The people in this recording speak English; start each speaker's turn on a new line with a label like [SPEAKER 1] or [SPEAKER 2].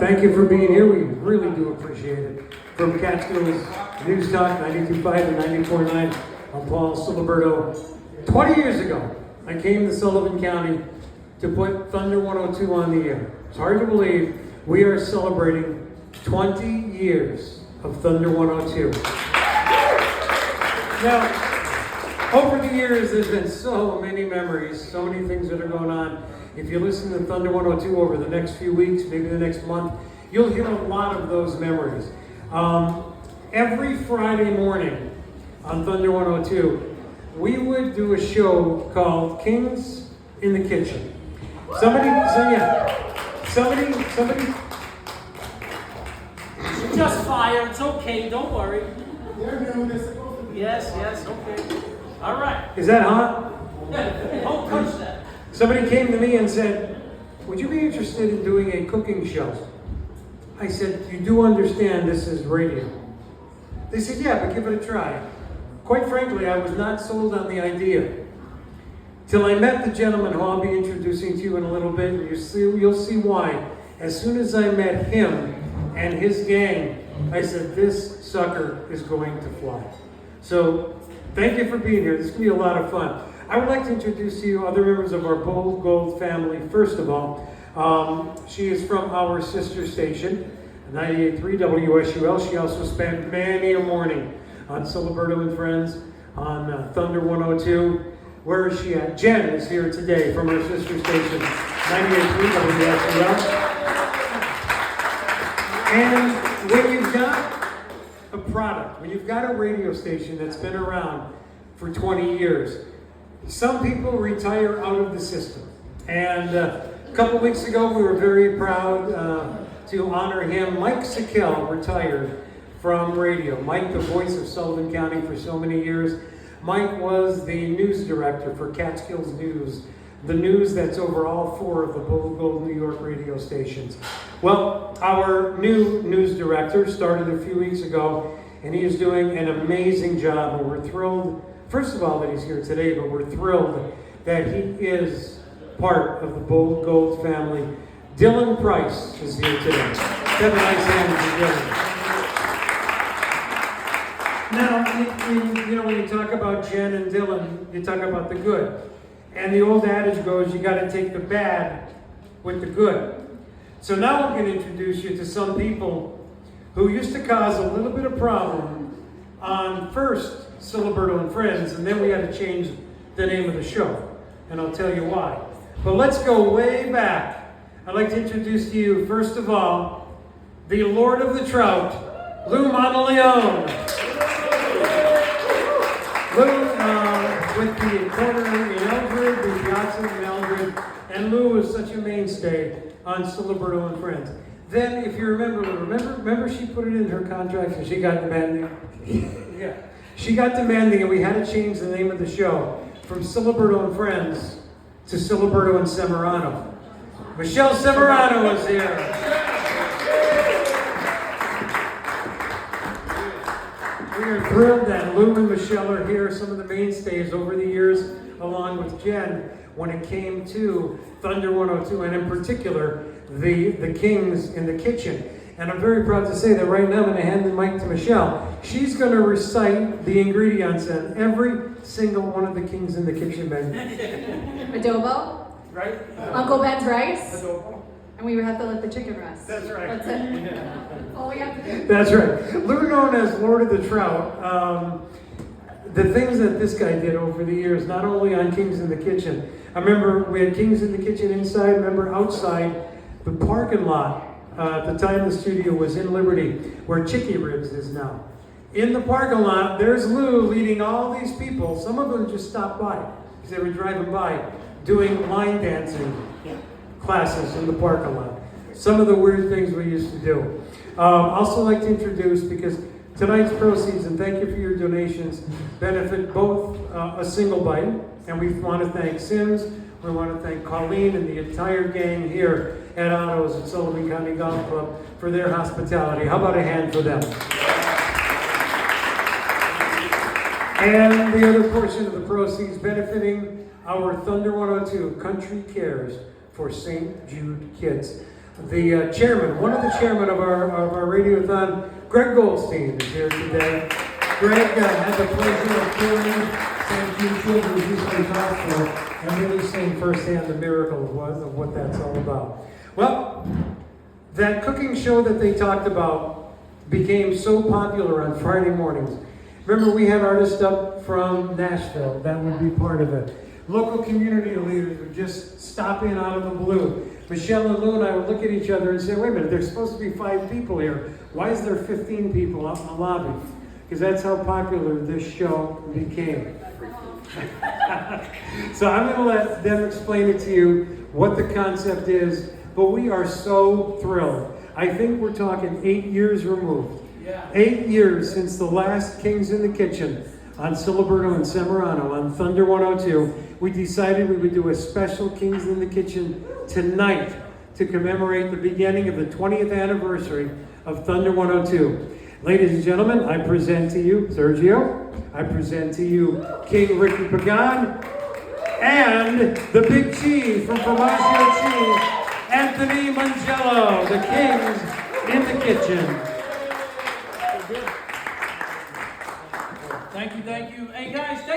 [SPEAKER 1] Thank you for being here. We really do appreciate it. From Catskills News Talk 92.5 and 94.9, I'm Paul Siliberto. 20 years ago, I came to Sullivan County to put Thunder 102 on the air. It's hard to believe we are celebrating 20 years of Thunder 102. Now, over the years, there's been so many memories, so many things that are going on. If you listen to Thunder 102 over the next few weeks, maybe the next month, you'll hear a lot of those memories. Every Friday morning on Thunder 102, we would do a show called Kings in the Kitchen. Somebody.
[SPEAKER 2] Just fire, it's okay, don't worry.
[SPEAKER 3] They're new, they're supposed to be.
[SPEAKER 2] Yes, okay. All right.
[SPEAKER 1] Is that hot?
[SPEAKER 2] Don't touch that.
[SPEAKER 1] Somebody came to me and said, would you be interested in doing a cooking show? I said, you do understand this is radio. They said, yeah, but give it a try. Quite frankly, I was not sold on the idea. Till I met the gentleman who I'll be introducing to you in a little bit, and you'll see why. As soon as I met him and his gang, I said, this sucker is going to fly. So, thank you for being here. This is going to be a lot of fun. I would like to introduce to you other members of our Bold Gold family. First of all, she is from our sister station, 98.3 WSUL. She also spent many a morning on Siliberto and Friends, on Thunder 102. Where is she at? Jen is here today from our sister station, 98.3 WSUL. And when you've got a product, when you've got a radio station that's been around for 20 years, some people retire out of the system. And a couple weeks ago, we were very proud to honor him. Mike Sikel retired from radio. Mike, the voice of Sullivan County for so many years. Mike was the news director for Catskills News, the news that's over all four of the Bold Gold New York radio stations. Well, our new news director started a few weeks ago, and he is doing an amazing job, and we're thrilled, first of all, that he's here today, but we're thrilled that he is part of the Bold Gold family. Dylan Price is here today. Have a nice hand for Dylan. Now, when you talk about Jen and Dylan, you talk about the good. And the old adage goes, you got to take the bad with the good. So now I'm going to introduce you to some people who used to cause a little bit of problem on first Siliberto and Friends, and then we had to change the name of the show. And I'll tell you why. But let's go way back. I'd like to introduce to you, first of all, the Lord of the Trout, Lou Monteleone. Lou, with the corner in Eldred, the piazza in Eldred, and Lou is such a mainstay on Siliberto and Friends. Then, if you remember she put it in her contract and she got demanding? Yeah. She got demanding and we had to change the name of the show from Siliberto and Friends to Siliberto and Semerano. Michelle Semerano is here. We are thrilled that Lou and Michelle are here, some of the mainstays over the years, along with Jen, when it came to Thunder 102, and in particular, the Kings in the Kitchen. And I'm very proud to say that right now I'm going to hand the mic to Michelle. She's going to recite the ingredients on every single one of the Kings in the Kitchen menu.
[SPEAKER 4] Adobo,
[SPEAKER 1] Right?
[SPEAKER 4] Uncle Ben's rice,
[SPEAKER 1] Adobo.
[SPEAKER 4] and we would have to let the chicken rest.
[SPEAKER 1] That's right.
[SPEAKER 4] That's it. That's all we have to do.
[SPEAKER 1] That's right. Lou, known as Lord of the Trout, the things that this guy did over the years, not only on Kings in the Kitchen. I remember we had Kings in the Kitchen inside, remember outside the parking lot. At the time the studio was in Liberty, where Chicky Ribs is now. In the parking lot, there's Lou leading all these people. Some of them just stopped by, because they were driving by, doing line dancing classes in the parking lot. Some of the weird things we used to do. Also like to introduce, because tonight's proceeds, and thank you for your donations, benefit both A Single Bite, and we want to thank Sims, we want to thank Colleen and the entire gang here at Otto's at Sullivan County Golf Club for their hospitality. How about a hand for them? And the other portion of the proceeds benefiting our Thunder 102 Country Cares for St. Jude Kids. the chairman, one of the chairmen of our Radiothon, Greg Goldstein, is here today. Greg had the pleasure of touring St. Jude Children's Recently Hospital and really seeing firsthand the miracle of what that's all about. Well, that cooking show that they talked about became so popular on Friday mornings. Remember, we had artists up from Nashville that would be part of it. Local community leaders would just stop in out of the blue. Michelle and Lou and I would look at each other and say, wait a minute, there's supposed to be 5 people here. Why is there 15 people out in the lobby? Because that's how popular this show became. So I'm going to let them explain it to you, what the concept is, but we are so thrilled. I think we're talking 8 years removed.
[SPEAKER 2] Yeah.
[SPEAKER 1] 8 years since the last Kings in the Kitchen on Siliberto and Semirano on Thunder 102. We decided we would do a special Kings in the Kitchen tonight to commemorate the beginning of the 20th anniversary of Thunder 102. Ladies and gentlemen, I present to you Sergio, I present to you King Ricky Pagan, and the Big Cheese from Formaggio Cheese, Anthony Mangello, the Kings in the Kitchen.
[SPEAKER 2] Thank you. Hey guys, thank you.